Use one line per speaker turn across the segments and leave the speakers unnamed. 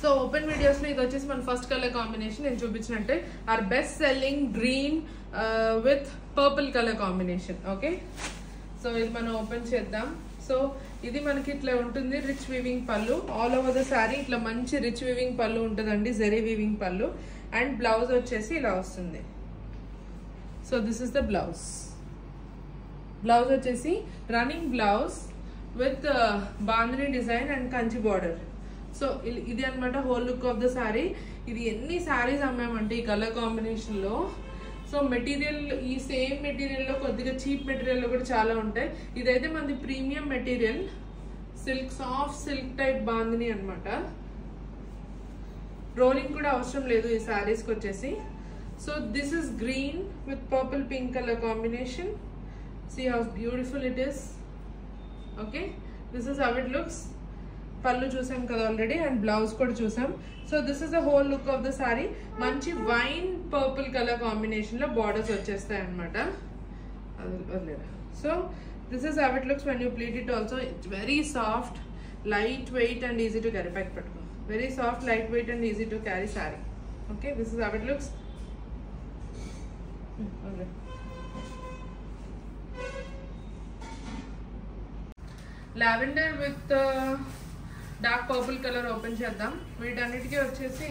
So open videos లో ఇది వచ్చేసి మన ఫస్ట్ కలర్ కాంబినేషన్ నేను చూపించినట్టే our best selling green with purple colour combination. Okay, so ఇది మనం ఓపెన్ చేద్దాం. సో ఇది మనకి ఇట్లా ఉంటుంది, rich weaving pallu all over the sari. ఇట్లా మంచి రిచ్ వీవింగ్ పళ్ళు ఉంటుందండి, zari weaving pallu. And blouse వచ్చేసి ఇలా వస్తుంది. So this is the blouse. Blouse వచ్చేసి running blouse with bandhani design and Kanchi border. So ఇది అనమాట whole look of the sari. ఇది ఎన్ని శారీస్ అమ్మామంటే ఈ కలర్ కాంబినేషన్ లో. సో మెటీరియల్ ఈ సేమ్ మెటీరియల్ లో కొద్దిగా చీప్ మెటీరియల్ లో కూడా చాలా ఉంటాయి. ఇదైతే మనది premium material, silk, soft silk type bandhani అనమాట. రోలింగ్ కూడా అవసరం లేదు ఈ శారీస్ కి వచ్చేసి. So this is green with purple pink colour combination. See how beautiful it is. Okay, this is how it looks. పళ్ళు చూసాం కదా ఆల్రెడీ, అండ్ బ్లౌజ్ కూడా చూసాం. So this is the whole look of the sari. మంచి wine purple colour combination లో borders వచ్చేస్తాయి అనమాట. So this is how it looks when you pleat it also. It's very soft, light weight and easy to carry. Pack పెట్టుకో. Very soft, light weight and easy to carry sari. Okay, this is how it looks. Lavender with dark purple colour open చేద్దాం. వీటన్నిటికీ వచ్చేసి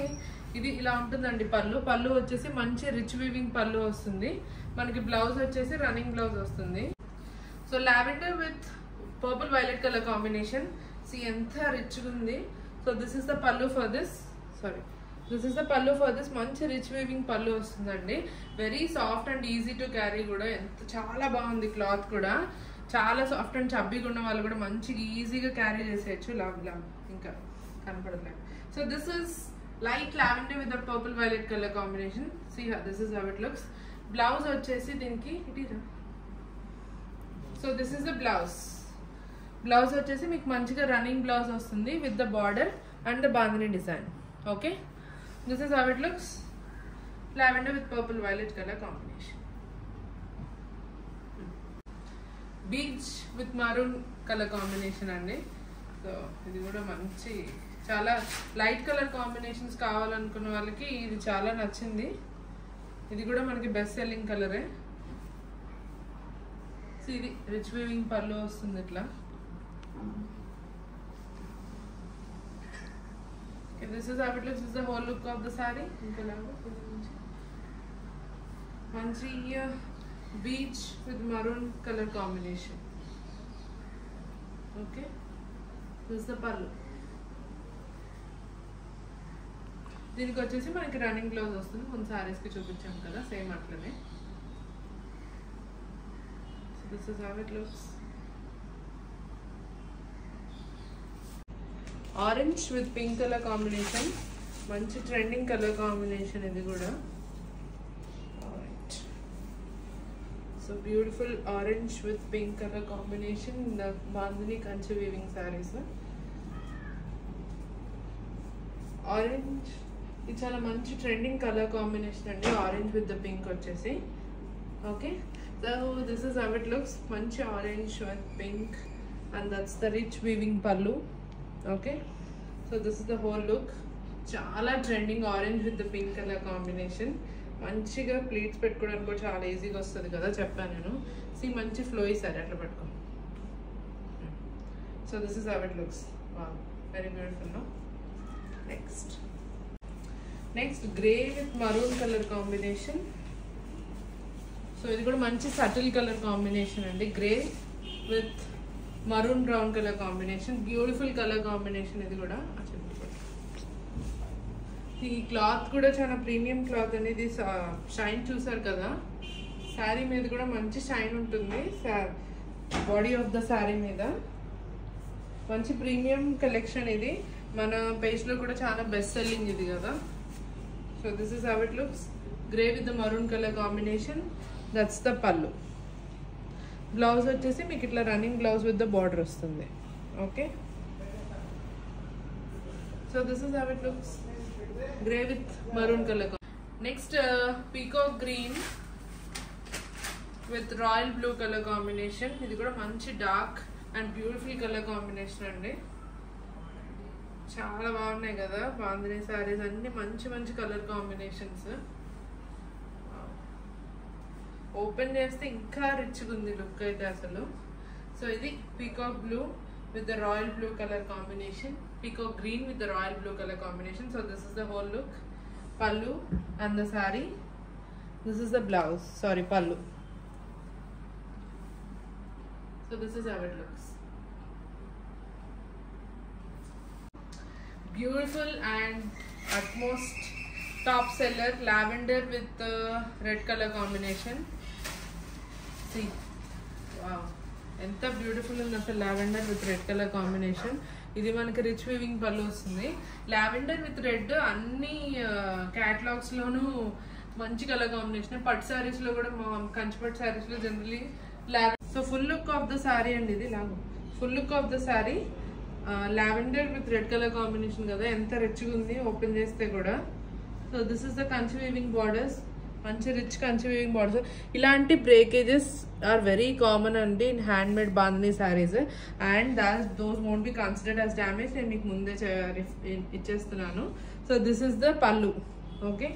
ఇది ఇలా ఉంటుందండి పళ్ళు. పళ్ళు వచ్చేసి మంచి రిచ్ వీవింగ్ పళ్ళు వస్తుంది. మనకి బ్లౌజ్ వచ్చేసి రన్నింగ్ బ్లౌజ్ వస్తుంది. So lavender with purple violet colour combination. See ఎంత రిచ్గా ఉంది. So this is the pallu for this. This is the pallu for this. మంచి రిచ్ వీవింగ్ పళ్ళు వస్తుందండి. Very soft and easy to carry కూడా. చాలా బాగుంది క్లాత్ కూడా. చాలా సాఫ్ట్ అండ్ చబ్బీగా ఉన్న వాళ్ళు కూడా మంచిగా ఈజీగా క్యారీ చేసేయచ్చు. ఇంకా కనపడలేదు. So this is light lavender with that purple violet colour combination. See this is how it looks. Blouse వచ్చేసి దీనికి ఇటీరా. So this is the blouse. Blouse వచ్చేసి మీకు మంచిగా రన్నింగ్ బ్లౌజ్ వస్తుంది with the border and the bandhani design. Okay, this is how it looks. Lavender with purple violet colour combination. Peach with maroon colour combination అండి. So ఇది కూడా మంచి చాలా light colour combinations కావాలనుకున్న వాళ్ళకి ఇది చాలా నచ్చింది. ఇది కూడా మనకి బెస్ట్ సెల్లింగ్ కలరే. సో ఇది రిచ్ వీవింగ్ పళ్ళు వస్తుంది ఇట్లా. This is how it looks. Is the whole look of the sorry. ఇంకా మంచి beach with maroon color combination. Okay, this is the pallu. దీనికి వచ్చేసి మనకి రన్నింగ్ బ్లౌజ్ వస్తుంది. మన సారీస్ కి చూపించాం కదా సేమ్ అట్లనే. So this is how it looks. Orange with pink color combination. మంచి ట్రెండింగ్ కలర్ కాంబినేషన్ ఇది కూడా. So beautiful orange with pink color combination in the Bandhani Kanchi weaving sarees. Orange, it's a manchi trending color combination and orange with the pink vachesi. Okay, so this is how it looks. Manchi orange with pink, and that's the rich weaving pallu. Okay, so this is the whole look. Chala trending orange with the pink color combination. మంచిగా pleats పెట్టుకోవడానికి కూడా చాలా ఈజీగా వస్తుంది కదా చెప్పాను నేను. C మంచి ఫ్లో ఇస్తారు అట్లా పెట్టుకో. So this is how it looks. Wow, very beautiful. No next grey with maroon colour combination. So ఇది కూడా మంచి సటిల్ కలర్ కాంబినేషన్ అండి. Grey with maroon brown colour combination. Beautiful colour combination ఇది కూడా. ఈ క్లాత్ కూడా చాలా ప్రీమియం క్లాత్ అనేది. షైన్ చూసారు కదా, శారీ మీద కూడా మంచి షైన్ ఉంటుంది. బాడీ ఆఫ్ ద శారీ మీద మంచి ప్రీమియం కలెక్షన్ ఇది. మన పేజ్లో కూడా చాలా బెస్ట్ సెల్లింగ్ ఇది కదా. So this is how it looks. Grey with the maroon colour combination. That's the pallu. Blouse వచ్చేసి మీకు ఇట్లా running blouse with the border వస్తుంది. Okay, so this is how it looks. Grey with maroon color. Next peacock green with royal blue color combination. ఇది కూడా మంచి dark and beautiful colour combination అండి. చాలా బాగున్నాయి కదా బాందిని సారీస్ అన్ని మంచి మంచి కలర్ కాంబినేషన్స్. ఓపెన్ చేస్తే ఇంకా రిచ్గా ఉంది లుక్ అయితే అసలు. సో ఇది peacock blue with the royal blue color combination, peacock green with the royal blue color combination. So this is the whole look. Pallu and the saree. This is the blouse, sorry, pallu. So this is how it looks. Beautiful and utmost top seller, lavender with the red color combination. See, wow, ఎంత beautiful ఉంది అసలు. Lavender with red colour combination. ఇది మనకి rich weaving పళ్ళు వస్తుంది. Lavender with red అన్ని catalogues లోనూ మంచి కలర్ కాంబినేషన్. పట్టు సారీస్ లో కూడా కంచిపట్టు సారీస్ లో generally lavender. So full look of the sorry అండి ఇది. లాగా full look of the sorry lavender with red colour combination కదా, ఎంత రిచ్గా ఉంది ఓపెన్ చేస్తే కూడా. So this is the Kanchi weaving borders, మంచి రిచ్ కంచి వీవింగ్ బార్డర్స్. ఇలాంటి బ్రేకేజెస్ ఆర్ వెరీ కామన్ అండి in hand made bandhani saris, and those won't be considered as damage. నేను మీకు ముందే ఇచ్చేస్తున్నాను. సో దిస్ ఇస్ ద పల్లు. ఓకే,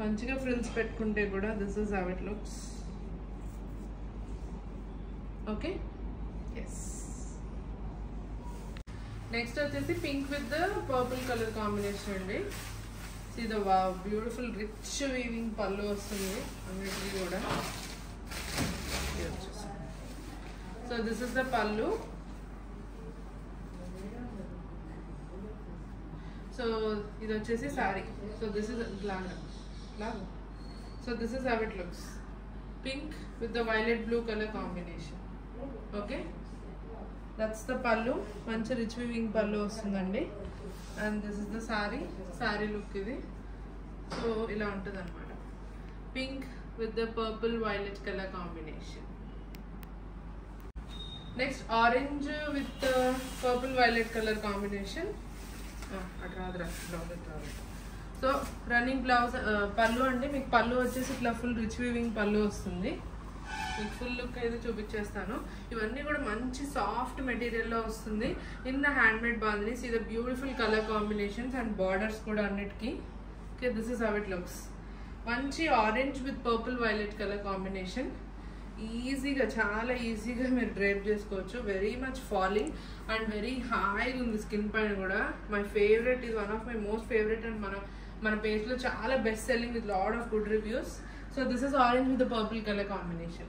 మంచిగా ఫ్రిల్స్ పెట్టుకుంటే కూడా this is how it looks. Okay, yes. Next వచ్చేసి pink with the purple colour combination అండి. See the wow, beautiful rich weaving pallu వస్తుంది అన్నిటికీ కూడా. So this is the pallu. So ఇది వచ్చేసి saree. So this is laga. So this is how it looks. Pink with the violet blue color combination. Okay, that's the pallu. మంచి rich weaving pallu వస్తుందండి. And this is the sorry look ఇది. So ఇలా ఉంటుంది అనమాట. Pink with the purple violet colour combination. Next orange with purple violet colour combination. అటు రాదురా, blouse రాదు. So running blouse పళ్ళు అండి. మీకు పళ్ళు వచ్చేసి ఇట్లా ఫుల్ రిచ్ వీవింగ్ పళ్ళు వస్తుంది. మీకు ఫుల్ లుక్ అయితే చూపించేస్తాను. ఇవన్నీ కూడా మంచి సాఫ్ట్ మెటీరియల్లో వస్తుంది in the handmade bandhanis. ఇది beautiful colour combinations and borders కూడా అన్నిటికీ. Okay, this is how it looks. మంచి orange with purple violet colour combination. ఈజీగా, చాలా ఈజీగా మీరు డ్రైప్ చేసుకోవచ్చు. Very much falling and very హాయిగా ఉంది స్కిన్ పైన కూడా. మై ఫేవరెట్, ఇది one of my most favourite and మన పేజ్లో చాలా best selling with lot of good reviews. So this is orange with the purple color combination.